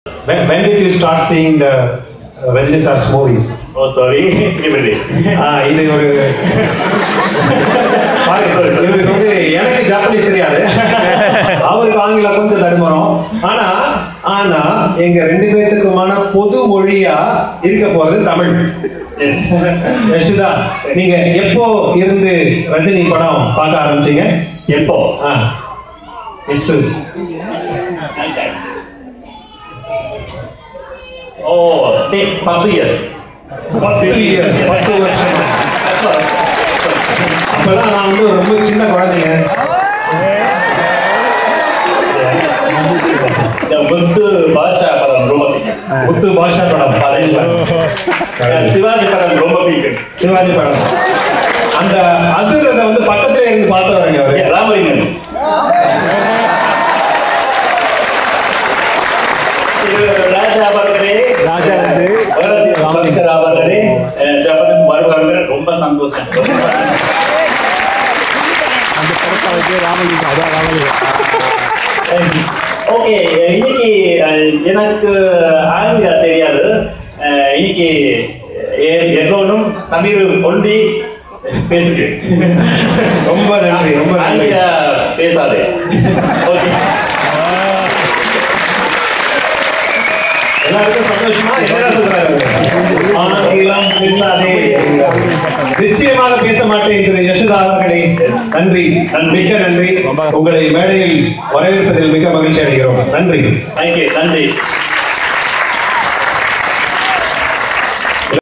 When did you start seeing the Rajini Sir's movies? Oh, sorry. இது ஒரு இவருக்கு வந்து எனக்கு ஜாப்பனீஸ் தெரியாது, அவருக்கு ஆங்கிலம் கொஞ்சம் தடுமாறும். ஆனா எங்க ரெண்டு பேத்துக்குமான பொது மொழியா இருக்க போறது தமிழ். யசுதா, நீங்க எப்போ இருந்து ரஜினி படம் பார்க்க ஆரம்பிச்சீங்க? எப்போ? It's Oh, 10 years. 10 வருஷம். அப்பெல்லாம் நான் வந்து ரொம்ப சின்ன குழந்தைங்க. முத்து பாஷா படம் ரொம்ப முத்து பாஷா படம் சிவாஜி படம் ரொம்ப பிடிக்கும். சிவாஜி படம் அந்த அதிரத வந்து பக்கத்துல இருந்து பார்த்தவங்க அவரு ராமலிங்கன். ராஜா அவர்களே ஜப்பனுக்கு வருவாங்க. ரொம்ப சந்தோஷம். ஓகே, இன்னைக்கு எனக்கு ஆங்கிலம் தெரியாது. இன்னைக்கு எல்லோரும் தமிழ் ஒண்டி பேசுது. ரொம்ப நன்றி. ரொம்ப ஆங்கிலம் பேசாது. ஓகே, எல்லாருக்கும் சந்தோஷமா? என்ன சொல்றாரு? ஆங்கிலம் பேசாதே. நிச்சயமாக பேச மாட்டேன் திரு யசோதா அவர்களே. நன்றி, மிக்க நன்றி. உங்களை மேடையில் வரவேற்பதில் மிக மகிழ்ச்சி அடைகிறோம். நன்றி. நன்றி.